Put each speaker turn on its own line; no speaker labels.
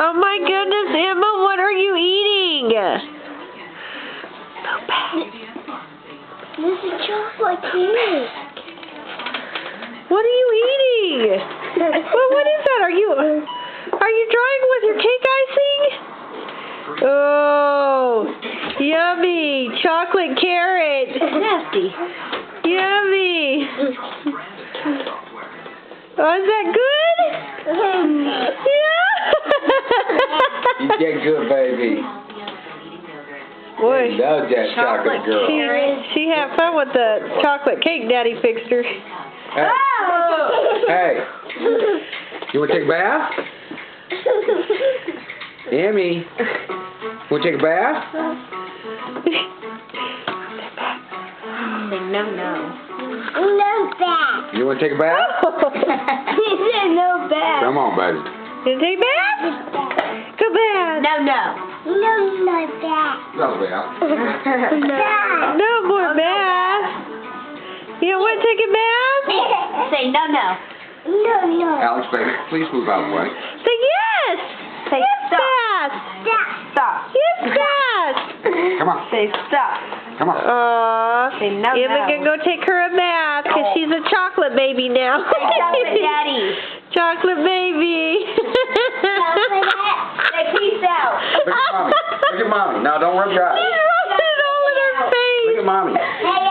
Oh my goodness, Emma, what are you eating?
This is chocolate cake.
What are you eating? Well, what is that? Are you drawing with your cake icing? Oh, yummy. Chocolate carrot.
Nasty.
Yummy. Oh, is that good? Yeah.
You get good, baby.
Boy,
Love that chocolate girl.
she had fun with the chocolate cake Daddy fixed her.
Hey.
Oh!
Hey. You want to take a bath? Emmy. Want to take a bath?
Say no. No bath.
You want to take a bath?
He said no bath.
Come on, baby.
You take a bath? Go bath.
No bath.
No bath.
No more bath. You don't want to take a bath?
Say no.
Alex, baby, please move out of the way.
Say yes.
Say
Yes,
stop.
bath.
Stop.
Yes, bath.
Come on.
Say stop.
Come on.
Say no.
Emma can go take her a bath because she's a chocolate baby now.
Say chocolate daddy.
Chocolate baby.
Say peace out.
Look at mommy. Look at mommy. Now, don't rub your eyes.
She's rubbing it all in her face.
Look at mommy.
Hey,